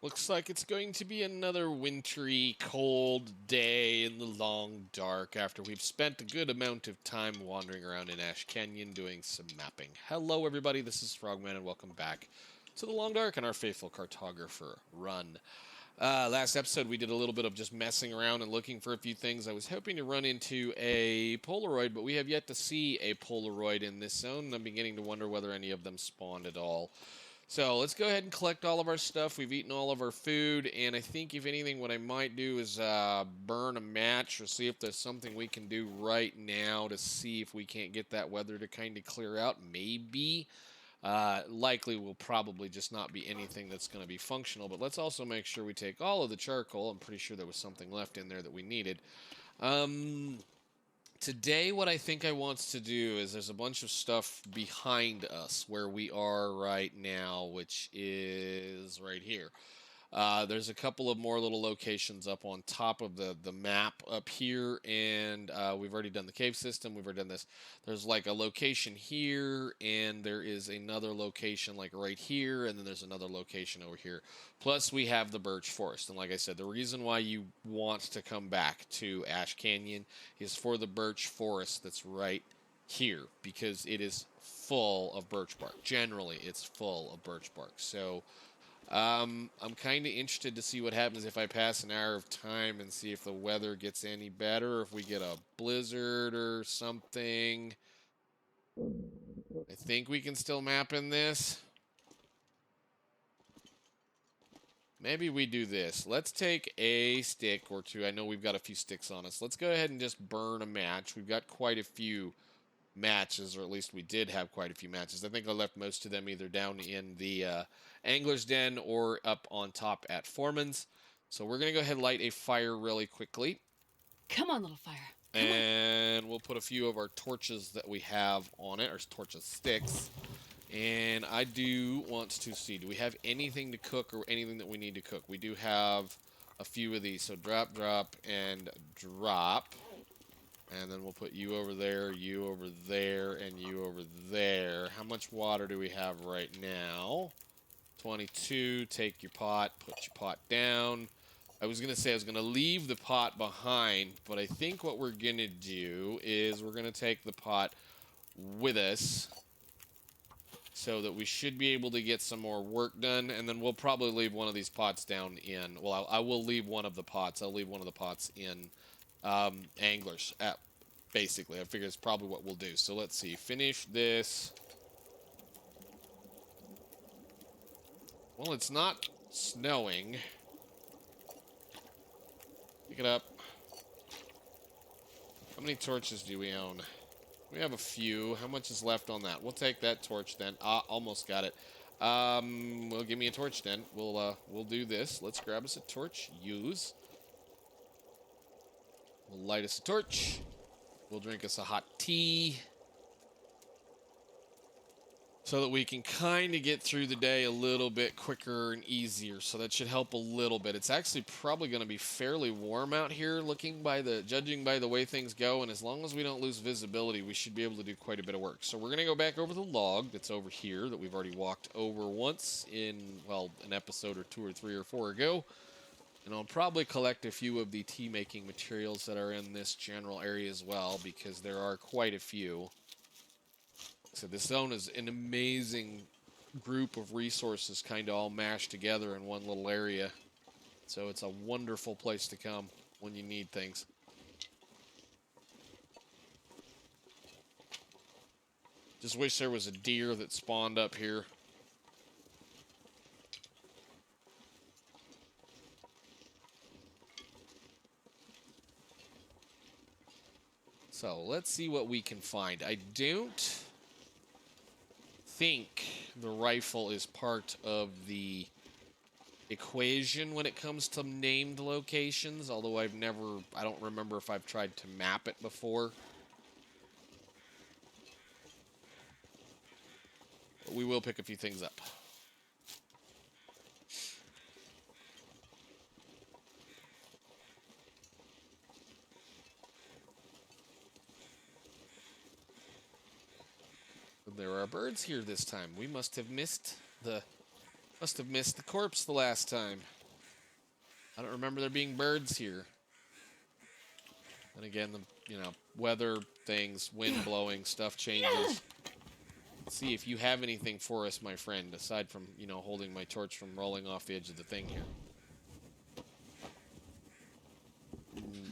Looks like it's going to be another wintry, cold day in the long dark after we've spent a good amount of time wandering around in Ash Canyon doing some mapping. Hello everybody, this is Frogman and welcome back to the long dark and our faithful cartographer run. Last episode we did a little bit of just messing around and looking for a few things. I was hoping to run into a Polaroid, but we have yet to see a Polaroid in this zone, and I'm beginning to wonder whether any of them spawned at all. So let's go ahead and collect all of our stuff. We've eaten all of our food, and I think if anything, what I might do is burn a match or see if there's something we can do right now to see if we can't get that weather to kind of clear out. Maybe. Likely will probably just not be anything that's going to be functional, but let's also make sure we take all of the charcoal. I'm pretty sure there was something left in there that we needed. Today, what I think I want to do is there's a bunch of stuff behind us where we are right now, which is right here. There's a couple of more little locations up on top of the map up here, and we've already done the cave system. We've already done this. There's like a location here, and there is another location like right here, and then there's another location over here. Plus, we have the Birch Forest, and like I said, the reason why you want to come back to Ash Canyon is for the Birch Forest that's right here, because it is full of birch bark. Generally, it's full of birch bark. So I'm kind of interested to see what happens if I pass an hour of time and see if the weather gets any better, or if we get a blizzard or something. I think we can still map in this. Maybe we do this. Let's take a stick or two. I know we've got a few sticks on us. Let's go ahead and just burn a match. We've got quite a few matches, or at least we did have quite a few matches. I think I left most of them either down in the Angler's Den or up on top at Foreman's. So we're going to go ahead and light a fire really quickly. Come on, little fire. And we'll put a few of our torches that we have on it, our torches sticks. And I do want to see, do we have anything to cook or anything that we need to cook? We do have a few of these. So drop, drop, and drop. And then we'll put you over there, you over there, and you over there. How much water do we have right now? 22. Take your pot, put your pot down. I was going to say I was going to leave the pot behind, but I think what we're going to do is we're going to take the pot with us so that we should be able to get some more work done, and then we'll probably leave one of these pots down in, well, I will leave one of the pots. I'll leave one of the pots in Anglers, basically. I figure it's probably what we'll do. So let's see. Finish this. Well, it's not snowing. Pick it up. How many torches do we own? We have a few. How much is left on that? We'll take that torch then. Almost got it. Well, give me a torch then. We'll do this. Let's grab us a torch. Use. We'll light us a torch. We'll drink us a hot tea. So that we can kind of get through the day a little bit quicker and easier. So that should help a little bit. It's actually probably going to be fairly warm out here, judging by the way things go. And as long as we don't lose visibility, we should be able to do quite a bit of work. So we're going to go back over the log that's over here that we've already walked over once in, well, an episode or 2 or 3 or 4 ago. And I'll probably collect a few of the tea making materials that are in this general area as well, because there are quite a few. So this zone is an amazing group of resources kind of all mashed together in one little area. So it's a wonderful place to come when you need things. Just wish there was a deer that spawned up here. So let's see what we can find. I don't think the rifle is part of the equation when it comes to named locations, although I don't remember if I've tried to map it before. But we will pick a few things up. There are birds here this time. We must have missed the Must have missed the corpse the last time. I don't remember there being birds here. And again, the, weather things, wind blowing, stuff changes. Let's see if you have anything for us, my friend, aside from, holding my torch from rolling off the edge of the thing here.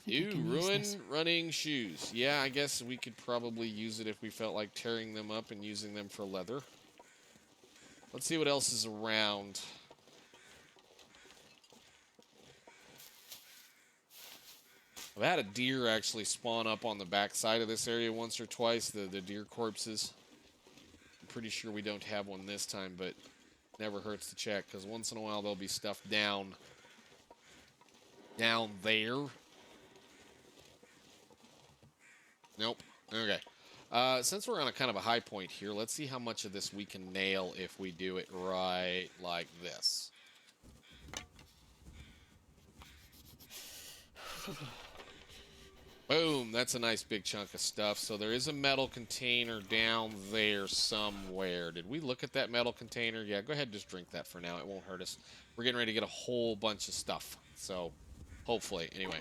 Ooh, ruined running shoes. Yeah, I guess we could probably use it if we felt like tearing them up and using them for leather. Let's see what else is around. I've had a deer actually spawn up on the back side of this area once or twice, the deer corpses. I'm pretty sure we don't have one this time, but never hurts to check, because once in a while there'll be stuff down there. Nope. Okay. Since we're on a kind of a high point here, let's see how much of this we can nail if we do it right like this. Boom, that's a nice big chunk of stuff. So there is a metal container down there somewhere. Did we look at that metal container? Yeah, go ahead and just drink that for now. It won't hurt us. We're getting ready to get a whole bunch of stuff. So, hopefully. Anyway.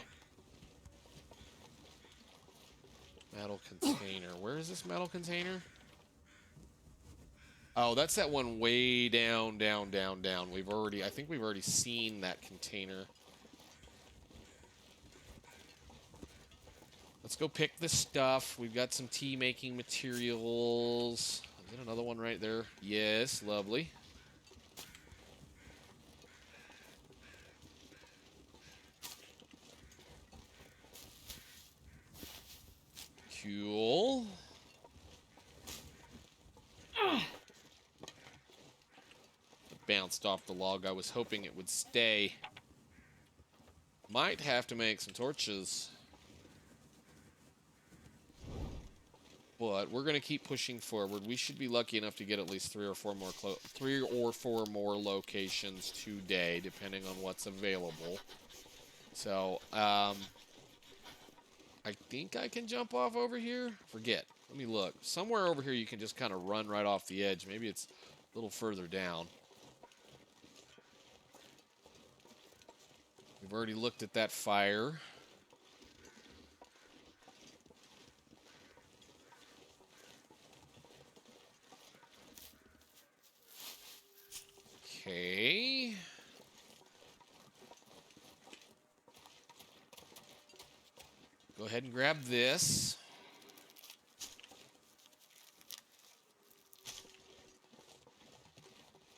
Metal container. Where is this metal container? Oh, that's that one way down, down, down, down. I think we've already seen that container. Let's go pick the stuff. We've got some tea making materials. Is there another one right there? Yes, lovely. Cool. It bounced off the log. I was hoping it would stay. Might have to make some torches. But we're going to keep pushing forward. We should be lucky enough to get at least three or four more locations today, depending on what's available. So, I think I can jump off over here. Forget. Let me look. Somewhere over here you can just kind of run right off the edge. Maybe it's a little further down. We've already looked at that fire. Okay. Go ahead and grab this.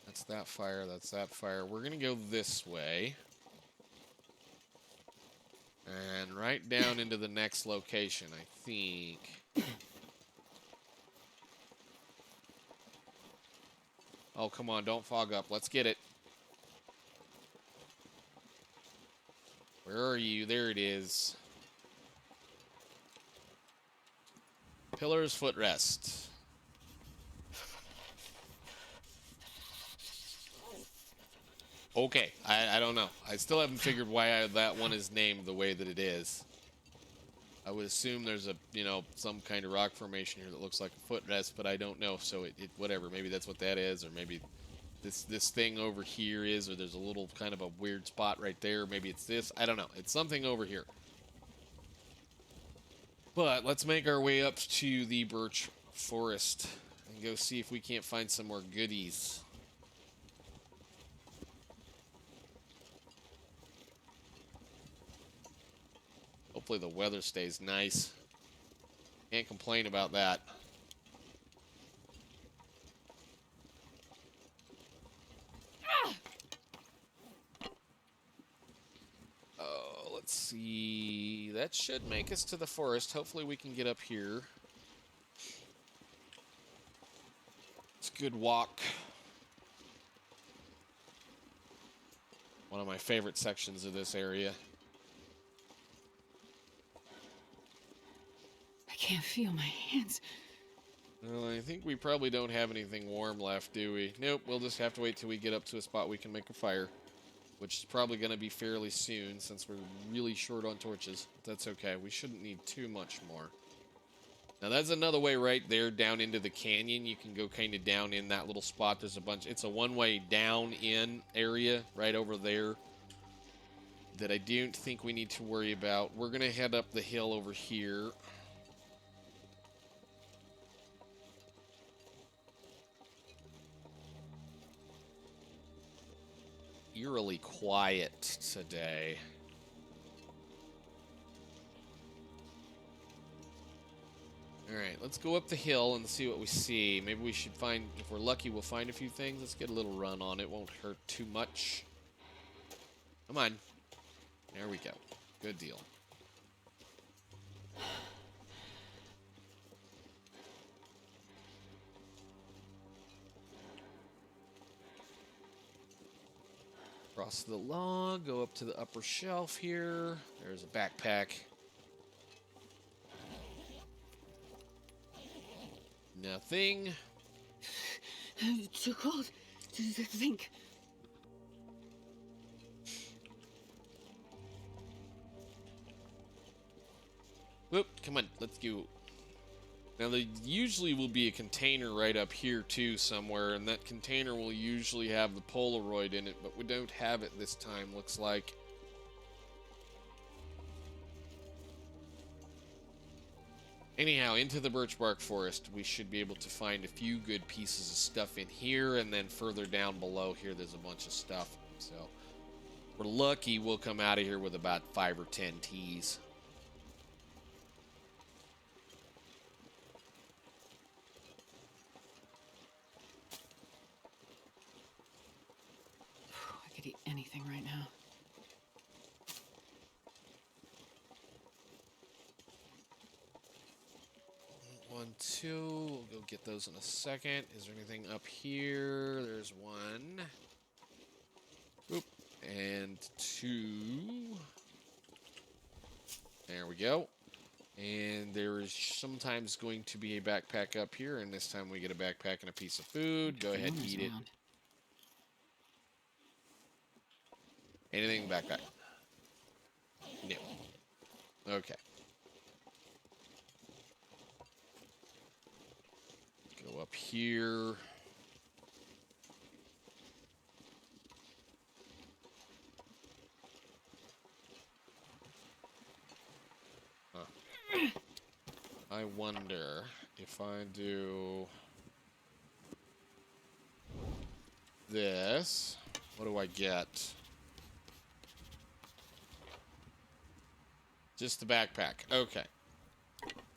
That's that fire, that's that fire. We're going to go this way. And right down into the next location, I think. Oh, come on, don't fog up. Let's get it. Where are you? There it is. Pillar's footrest. Okay, I don't know. I still haven't figured why that one is named the way that it is. I would assume there's a, some kind of rock formation here that looks like a footrest, but I don't know. So it whatever. Maybe that's what that is, or maybe this thing over here is, or there's a little kind of a weird spot right there. Maybe it's this. I don't know. It's something over here. But let's make our way up to the Birch Forest and go see if we can't find some more goodies. Hopefully the weather stays nice. Can't complain about that. Oh, let's see. That should make us to the forest. Hopefully we can get up here. It's a good walk. One of my favorite sections of this area. I can't feel my hands. Well, I think we probably don't have anything warm left, do we? Nope, we'll just have to wait till we get up to a spot we can make a fire. Which is probably going to be fairly soon, since we're really short on torches. That's okay, we shouldn't need too much more. Now that's another way right there down into the canyon. You can go kind of down in that little spot. There's a bunch. It's a one-way down in area right over there that I don't think we need to worry about. We're going to head up the hill over here. Eerily quiet today. Alright, let's go up the hill and see what we see. Maybe we should find, if we're lucky, we'll find a few things. Let's get a little run on it. Won't hurt too much. Come on. There we go. Good deal. Cross the log, go up to the upper shelf here. There's a backpack. Nothing. Too cold to think. Whoop, come on, let's go. Now, there usually will be a container right up here, too, somewhere, and that container will usually have the Polaroid in it, but we don't have it this time, looks like. Anyhow, into the birch bark forest, we should be able to find a few good pieces of stuff in here, and then further down below here, there's a bunch of stuff. So, if we're lucky, we'll come out of here with about 5 or 10 teas. I could eat anything right now. One, two. We'll go get those in a second. Is there anything up here? There's one. Oop. And two. There we go. And there is sometimes going to be a backpack up here, and this time we get a backpack and a piece of food. Go ahead, eat it. Anything in the backpack? No. Okay. Go up here. Huh. I wonder if I do this, what do I get? Just the backpack. Okay.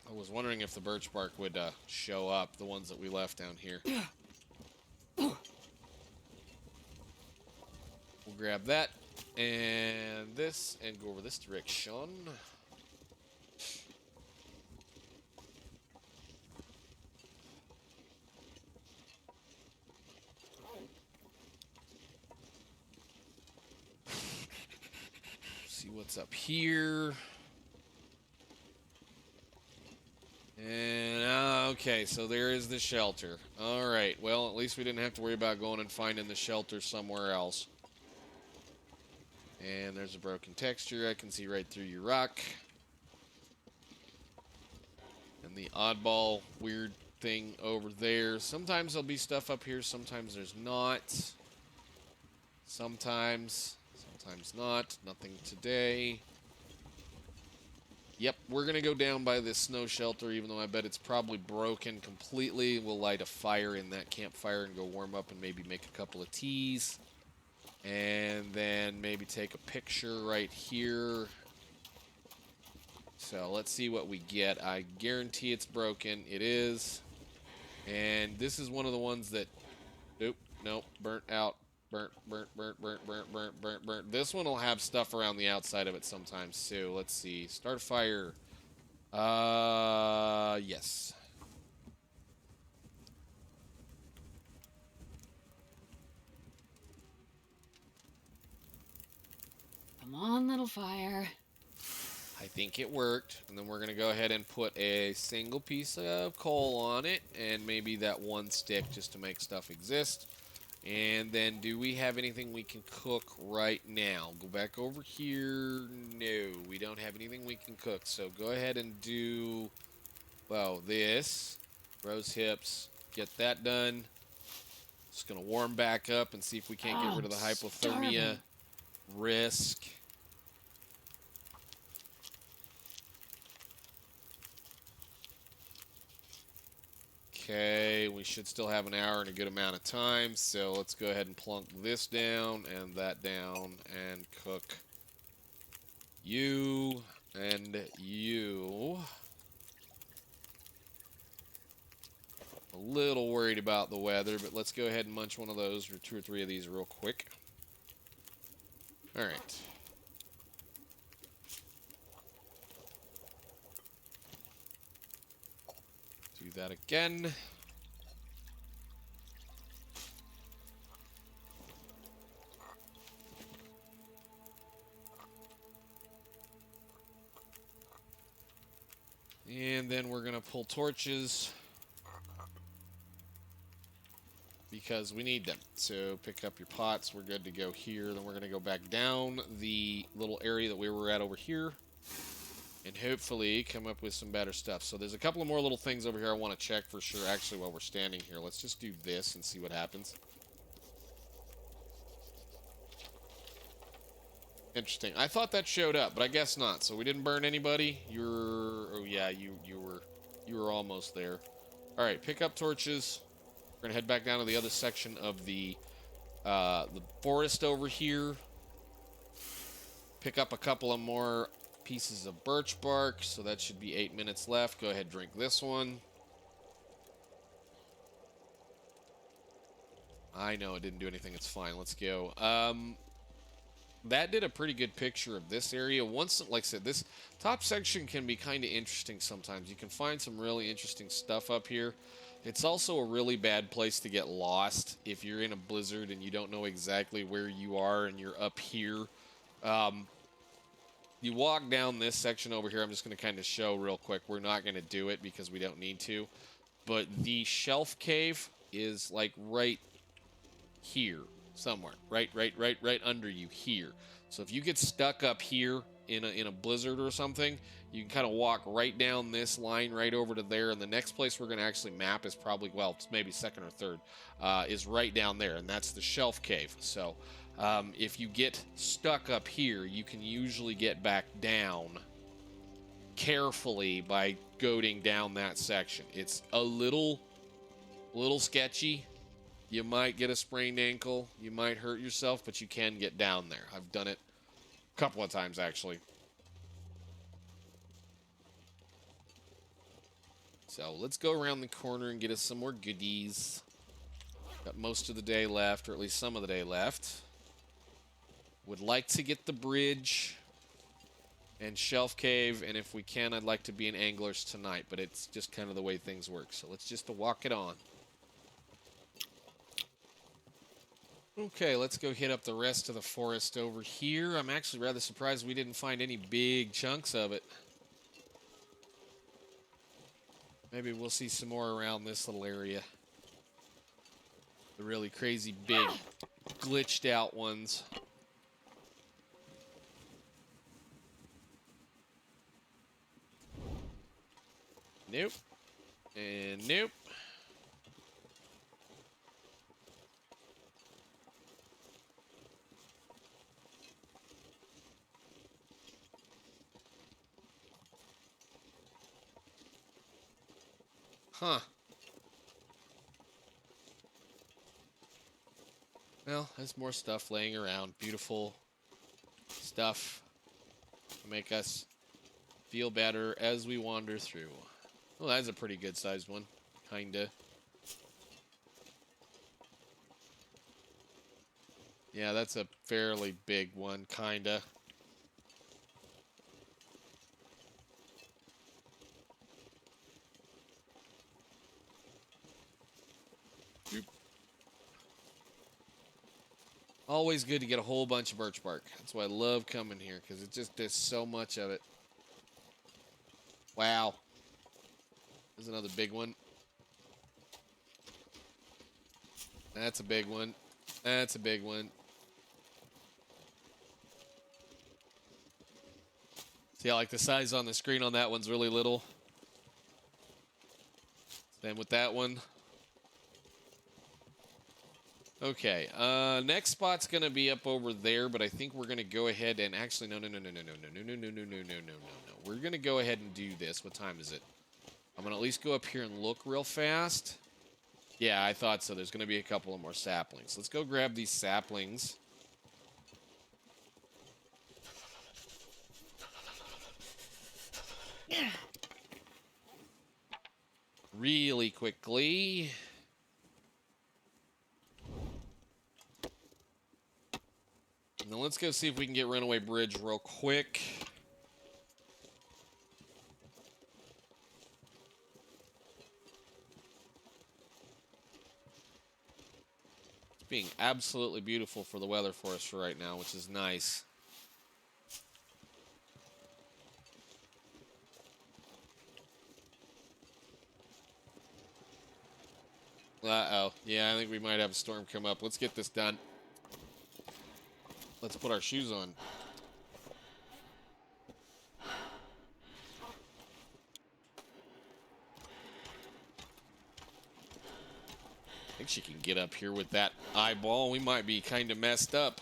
I was wondering if the birch bark would show up, the ones that we left down here. We'll grab that and this and go over this direction. See what's up here. And, okay, so there is the shelter. Alright, well, at least we didn't have to worry about going and finding the shelter somewhere else. And there's a broken texture. I can see right through your rock. And the oddball weird thing over there. Sometimes there'll be stuff up here, sometimes there's not. Sometimes not. Nothing today. Yep, we're going to go down by this snow shelter, even though I bet it's probably broken completely. We'll light a fire in that campfire and go warm up and maybe make a couple of teas. And then maybe take a picture right here. So let's see what we get. I guarantee it's broken. It is. And this is one of the ones that... Nope, nope, burnt out. Burnt. This one will have stuff around the outside of it sometimes too. Let's see. Start a fire. Yes. Come on, little fire. I think it worked. And then we're going to go ahead and put a single piece of coal on it. And maybe that one stick just to make stuff exist. And then, do we have anything we can cook right now? Go back over here. No, we don't have anything we can cook. So go ahead and do Well, this. Rose hips. Get that done. Just going to warm back up and see if we can't get rid of the hypothermia risk. Okay, we should still have an hour and a good amount of time, so let's go ahead and plunk this down and that down and cook you and you. A little worried about the weather, but let's go ahead and munch one of those or 2 or 3 of these real quick. All right. Do that again. And then we're going to pull torches because we need them. So pick up your pots. We're good to go here. Then we're going to go back down the little area that we were at over here and hopefully come up with some better stuff. So there's a couple of more little things over here I want to check for sure. Actually, while we're standing here, let's just do this and see what happens. Interesting. I thought that showed up, but I guess not. So we didn't burn anybody. Oh yeah, you were almost there. All right, pick up torches. We're gonna head back down to the other section of the forest over here. Pick up a couple of more pieces of birch bark. So that should be 8 minutes left. Go ahead, drink this one. I know it didn't do anything. It's fine. Let's go. That did a pretty good picture of this area. Once, like I said, this top section can be kind of interesting sometimes. You can find some really interesting stuff up here. It's also a really bad place to get lost if you're in a blizzard and you don't know exactly where you are and you're up here. You walk down this section over here. I'm just going to kind of show real quick. We're not going to do it because we don't need to. But the shelf cave is like right here. Somewhere, right under you here. So if you get stuck up here in a blizzard or something, you can kind of walk right down this line right over to there, and the next place we're going to actually map is probably, well, it's maybe second or third, is right down there, and that's the shelf cave. So if you get stuck up here, you can usually get back down carefully by goading down that section. It's a little sketchy. You might get a sprained ankle. You might hurt yourself, but you can get down there. I've done it a couple of times, actually. So let's go around the corner and get us some more goodies. Got most of the day left, or at least some of the day left. Would like to get the bridge and shelf cave, and if we can, I'd like to be in anglers tonight, but it's just kind of the way things work. So let's just walk it on. Okay, let's go hit up the rest of the forest over here. I'm actually rather surprised we didn't find any big chunks of it. Maybe we'll see some more around this little area. The really crazy big glitched out ones. Nope. And nope. Huh. Well, there's more stuff laying around. Beautiful stuff to make us feel better as we wander through. Well, that's a pretty good sized one. Kinda. Yeah, that's a fairly big one, kinda. Always good to get a whole bunch of birch bark. That's why I love coming here, because it just does so much of it. Wow. There's another big one. That's a big one. That's a big one. See, like the size on the screen on that one's really little. Then with that one. Okay, next spot's gonna be up over there, but I think we're gonna go ahead and actually no. We're gonna go ahead and do this. What time is it? I'm gonna at least go up here and look real fast. Yeah, I thought so. There's gonna be a couple of more saplings. Let's go grab these saplings. Really quickly. And then let's go see if we can get Runaway Bridge real quick. It's being absolutely beautiful for the weather for us right now, which is nice. Uh-oh. Yeah, I think we might have a storm come up. Let's get this done. Let's put our shoes on. I think she can get up here with that eyeball. We might be kind of messed up.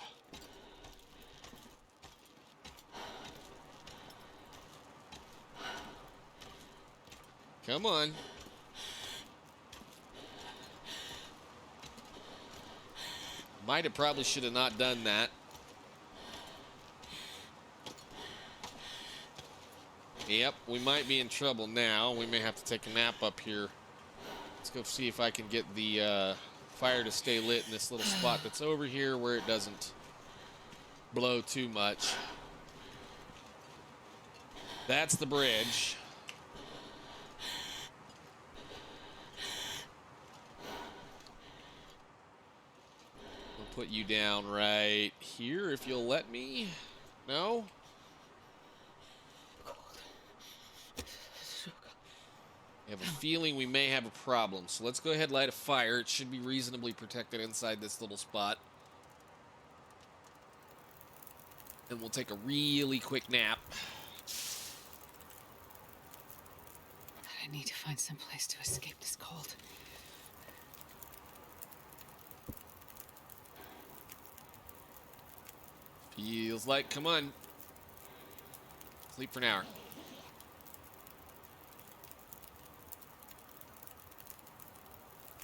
Come on. Might have probably should have not done that. Yep, we might be in trouble now. We may have to take a nap up here. Let's go see if I can get the fire to stay lit in this little spot that's over here where it doesn't blow too much. That's the bridge. We'll put you down right here if you'll let me. No? I have a feeling we may have a problem, so let's go ahead and light a fire. It should be reasonably protected inside this little spot. And we'll take a really quick nap. I need to find some place to escape this cold. Feels like, come on. Sleep for an hour.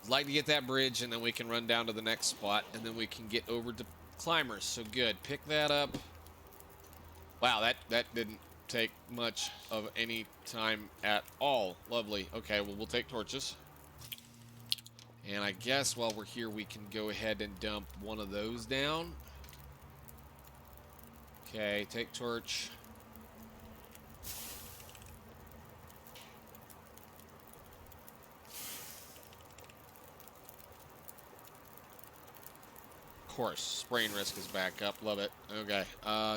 I'd like to get that bridge, and then we can run down to the next spot, and then we can get over to climbers. So good. Pick that up. Wow, that didn't take much of any time at all. Lovely. Okay, well, we'll take torches. And I guess while we're here, we can go ahead and dump one of those down. Okay, take torch. Of course, spraying risk is back up. Love it. Okay,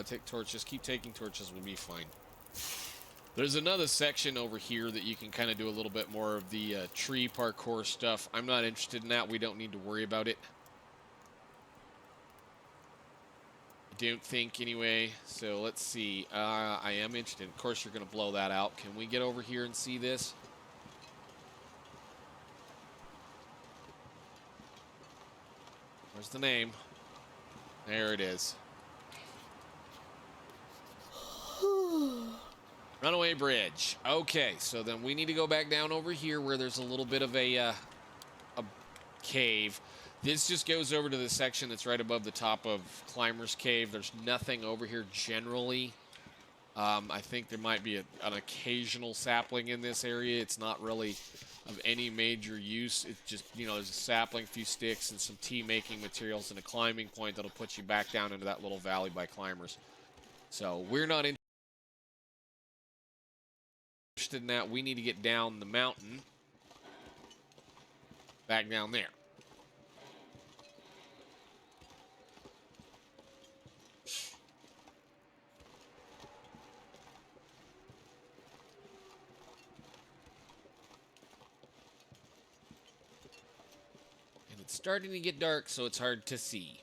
take torches. Keep taking torches. We'll be fine. There's another section over here that you can kind of do a little bit more of the tree parkour stuff. I'm not interested in that. We don't need to worry about it. I don't think anyway. So let's see. I am interested. Of course, you're going to blow that out. Can we get over here and see this? Where's the name? There it is. Runaway Bridge. Okay, so then we need to go back down over here where there's a little bit of a cave. This just goes over to the section that's right above the top of Climber's Cave. There's nothing over here generally. I think there might be an occasional sapling in this area. It's not really of any major use. It's just, you know, there's a sapling, a few sticks, and some tea-making materials and a climbing point that'll put you back down into that little valley by climbers. So we're not interested in that. We need to get down the mountain. Back down there. It's starting to get dark, so it's hard to see.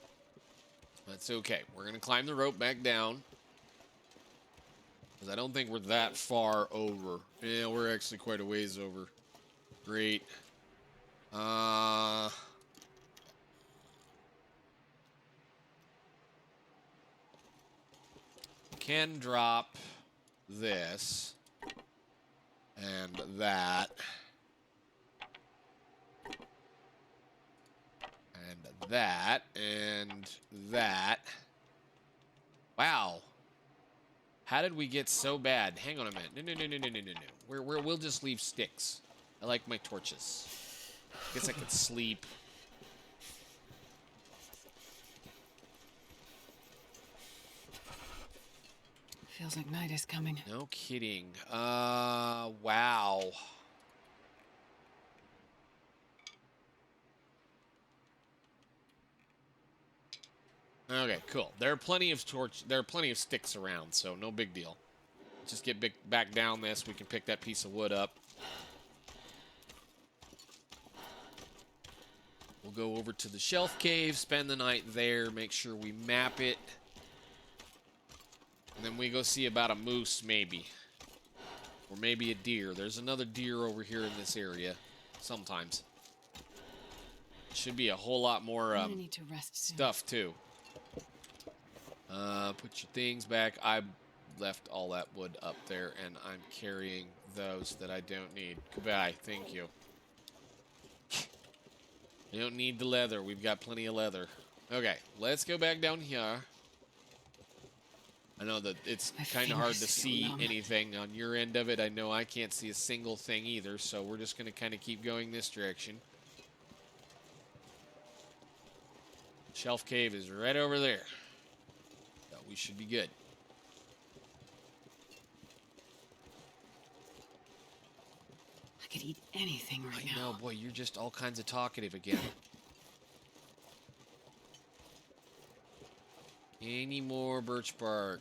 That's okay. We're going to climb the rope back down. Because I don't think we're that far over. Yeah, we're actually quite a ways over. Great. Uh... Can drop this and that and that and that. Wow. How did we get so bad? Hang on a minute. No. We'll just leave sticks. I like my torches. Guess I could sleep. Feels like night is coming. No kidding. Wow. Okay, cool. There are plenty of sticks around, so no big deal. Just get back down this. We can pick that piece of wood up. We'll go over to the shelf cave, spend the night there, make sure we map it. And then we go see about a moose, maybe. Or maybe a deer. There's another deer over here in this area. Sometimes. Should be a whole lot more I need to rest soon. stuff, too. Put your things back. I left all that wood up there, and I'm carrying those that I don't need. Goodbye. Thank you. You don't need the leather. We've got plenty of leather. Okay, let's go back down here. I know that it's kind of hard to see anything on your end of it. I know I can't see a single thing either, so we're just going to kind of keep going this direction. Shelf cave is right over there. So we should be good. I could eat anything right now. I know, boy, you're just all kinds of talkative again. Any more birch bark?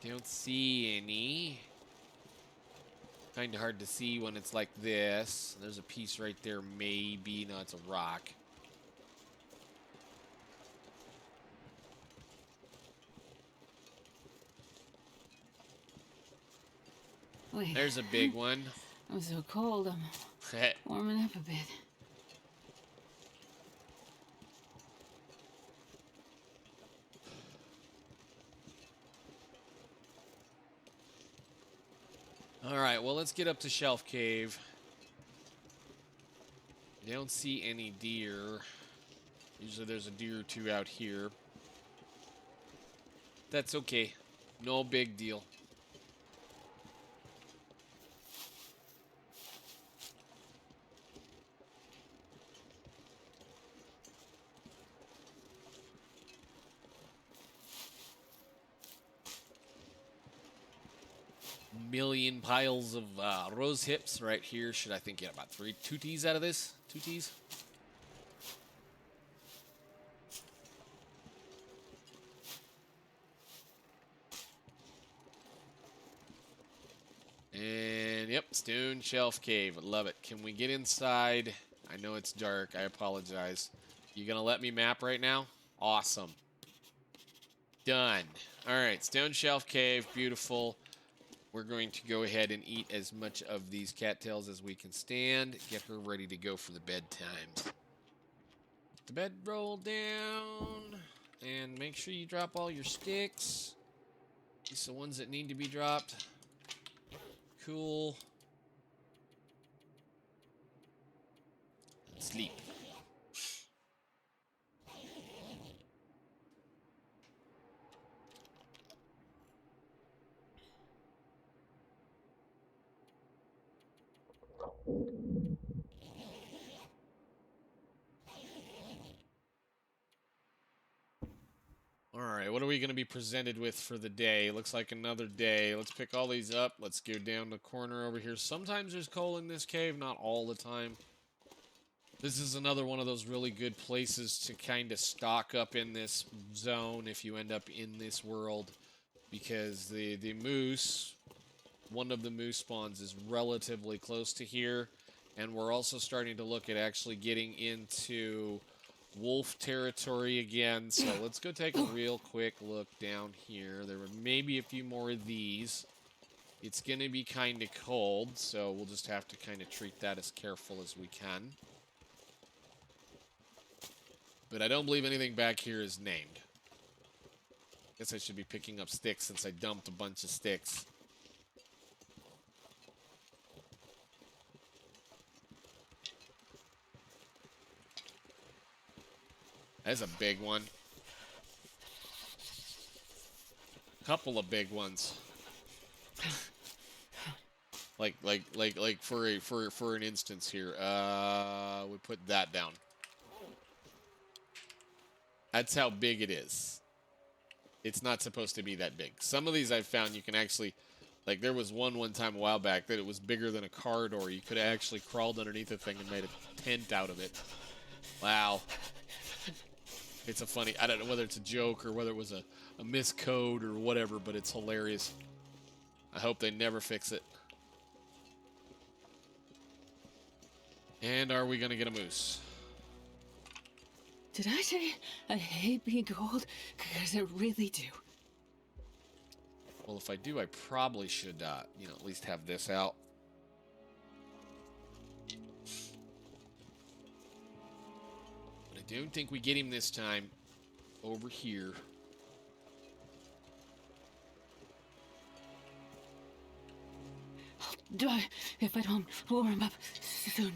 Don't see any. Kind of hard to see when it's like this. There's a piece right there, maybe. No, it's a rock. Wait. There's a big one. I'm so cold. I'm warming up a bit. All right, well, let's get up to Shelf Cave. Don't see any deer. Usually there's a deer or two out here. That's okay. No big deal. Million piles of rose hips right here. Should I think get about two teas out of this? 2 teas? And yep, stone shelf cave. I love it. Can we get inside? I know it's dark. I apologize. You gonna let me map right now? Awesome. Done. All right, stone shelf cave. Beautiful. We're going to go ahead and eat as much of these cattails as we can stand. Get her ready to go for the bedtimes. Get the bed rolled down. And make sure you drop all your sticks. These are the ones that need to be dropped. Cool. Sleep. Alright, what are we going to be presented with for the day? Looks like another day. Let's pick all these up. Let's go down the corner over here. Sometimes there's coal in this cave, not all the time. This is another one of those really good places to kind of stock up in this zone if you end up in this world. Because the moose, one of the moose spawns is relatively close to here. And we're also starting to look at actually getting into wolf territory again. So let's go take a real quick look down here. There were maybe a few more of these. It's going to be kind of cold, so we'll just have to kind of treat that as careful as we can. But I don't believe anything back here is named. Guess I should be picking up sticks since I dumped a bunch of sticks. That's a big one. Couple of big ones. like for an instance here. We put that down. That's how big it is. It's not supposed to be that big. Some of these I've found you can actually, like there was one time a while back that it was bigger than a car door. You could have actually crawled underneath the thing and made a tent out of it. Wow. It's a funny, I don't know whether it's a joke or whether it was a miscode or whatever, but it's hilarious. I hope they never fix it. And are we going to get a moose? Did I say I hate being cold? Because I really do. Well, if I do, I probably should, at least have this out. But I don't think we get him this time over here. I'll die if I don't warm up soon.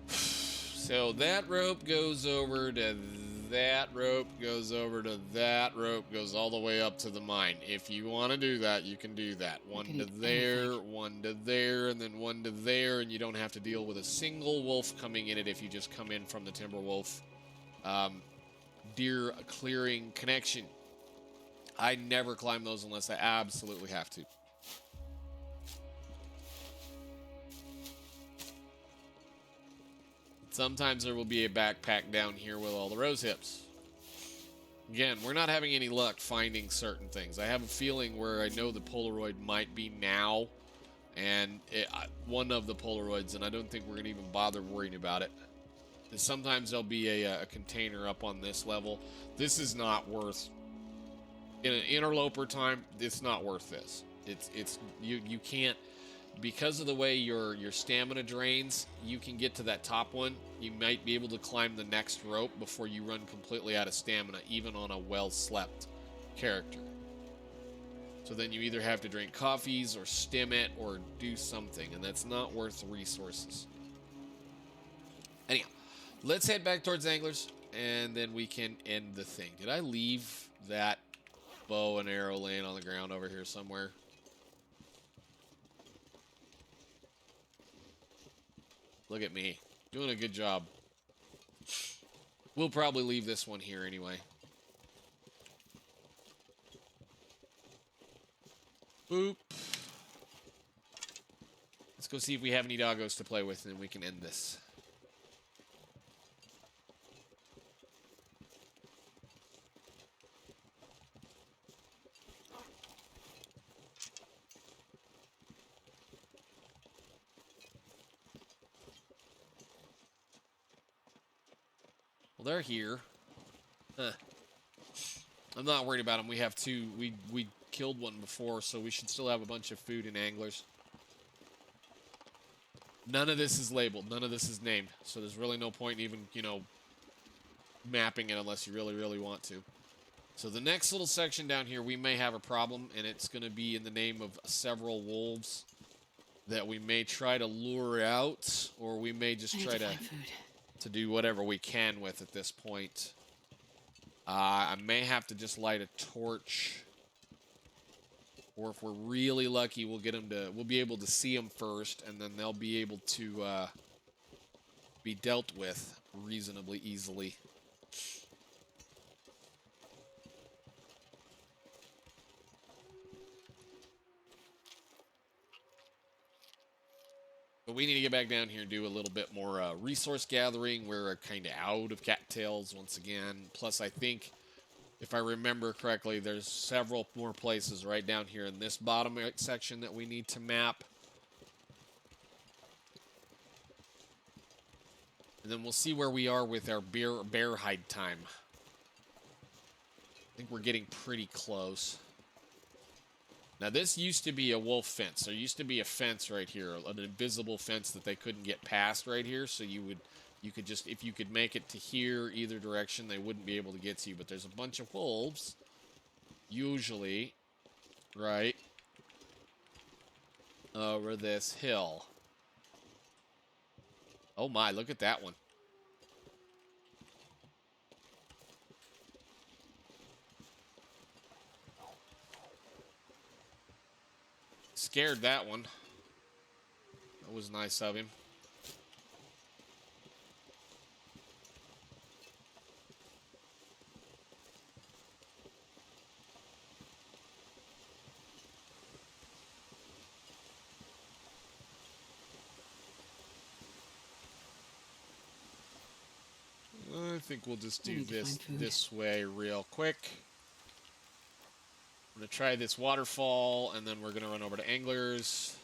So that rope goes over to that rope, goes over to that rope, goes all the way up to the mine. If you want to do that, you can do that. One to there, one to there, and then one to there, and you don't have to deal with a single wolf coming in it if you just come in from the timber wolf deer clearing connection. I never climb those unless I absolutely have to. Sometimes there will be a backpack down here with all the rose hips. Again, we're not having any luck finding certain things. I have a feeling where I know the Polaroid might be now, and one of the Polaroids, and I don't think we're going to even bother worrying about it. Sometimes there'll be a container up on this level. This is not worth, in an interloper time, it's not worth this. You can't, because of the way your stamina drains, you can get to that top one. You might be able to climb the next rope before you run completely out of stamina, even on a well-slept character. So then you either have to drink coffees or stim it or do something, and that's not worth the resources. Anyhow, let's head back towards Anglers, and then we can end the thing. Did I leave that bow and arrow laying on the ground over here somewhere? Look at me. Doing a good job. We'll probably leave this one here anyway. Boop. Let's go see if we have any doggos to play with, and then we can end this. Well, they're here. Huh. I'm not worried about them. We have two. We killed one before, so we should still have a bunch of food in Anglers. None of this is labeled. None of this is named. So there's really no point in even, mapping it unless you really, really want to. So the next little section down here, we may have a problem, and it's going to be in the name of several wolves that we may try to lure out, or we may just try to do whatever we can with at this point. I may have to just light a torch, or if we're really lucky, we'll be able to see them first, and then they'll be able to be dealt with reasonably easily. But we need to get back down here and do a little bit more resource gathering. We're kind of out of cattails once again. Plus, I think, if I remember correctly, there's several more places right down here in this bottom section that we need to map. And then we'll see where we are with our bear hide time. I think we're getting pretty close. Now, this used to be a wolf fence. There used to be a fence right here, an invisible fence that they couldn't get past right here. So you could just, if you could make it to here, either direction, they wouldn't be able to get to you. But there's a bunch of wolves, usually, right, over this hill. Oh my, look at that one. Scared that one. That was nice of him. I think we'll just do this way real quick. I'm going to try this waterfall, and then we're going to run over to Anglers.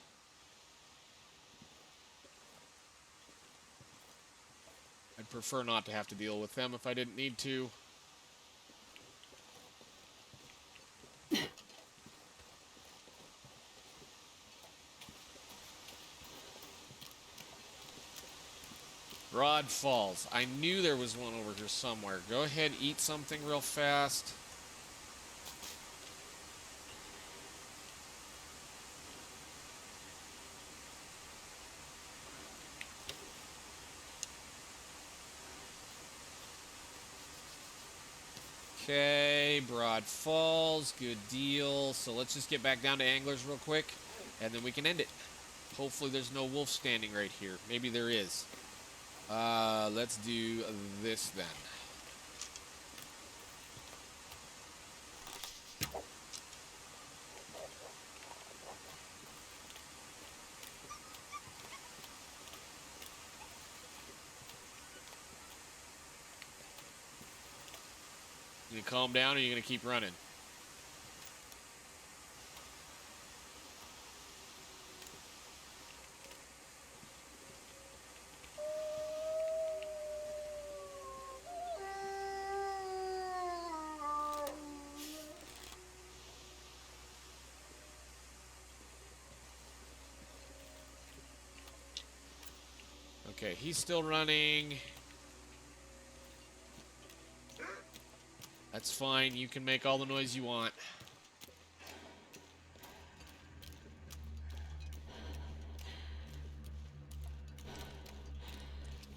I'd prefer not to have to deal with them if I didn't need to. Broad Falls. I knew there was one over here somewhere. Go ahead, eat something real fast. Okay, Broad Falls, good deal. So let's just get back down to Anglers real quick, and then we can end it. Hopefully there's no wolf standing right here. Maybe there is. Let's do this then. You gonna calm down, or are you gonna keep running? Okay, he's still running. That's fine. You can make all the noise you want.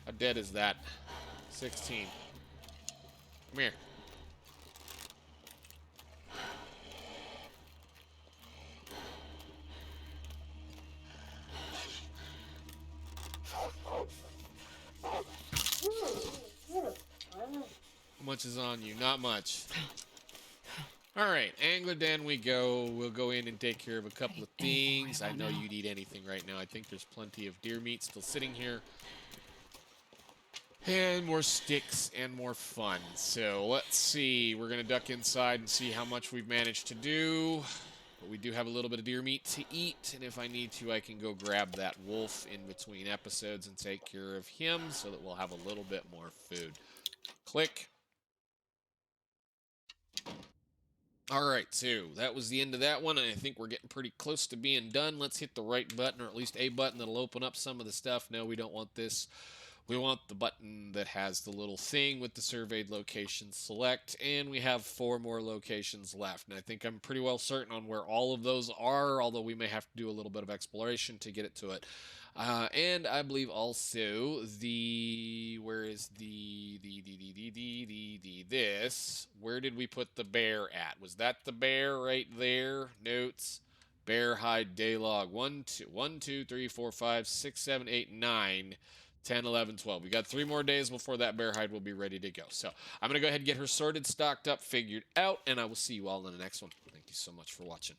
How dead is that? 16. Come here. How much is on you? Not much. All right, Angler Den we go. We'll go in and take care of a couple of things. I know you'd eat anything right now. I think there's plenty of deer meat still sitting here. And more sticks and more fun. So let's see. We're going to duck inside and see how much we've managed to do. But we do have a little bit of deer meat to eat. And if I need to, I can go grab that wolf in between episodes and take care of him so that we'll have a little bit more food. Click. All right, so that was the end of that one. I think we're getting pretty close to being done. Let's hit the right button, or at least a button that'll open up some of the stuff. No, we don't want this. We want the button that has the little thing with the surveyed locations select, and we have 4 more locations left. And I think I'm pretty well certain on where all of those are, although we may have to do a little bit of exploration to get it to it. And I believe also where is this? Where did we put the bear at? Was that the bear right there? Notes. Bear hide day log. 1, 2, 3, 4, 5, 6, 7, 8, 9, 10, 11, 12. We got 3 more days before that bear hide will be ready to go. So I'm going to go ahead and get her sorted, stocked up, figured out, and I will see you all in the next one. Thank you so much for watching.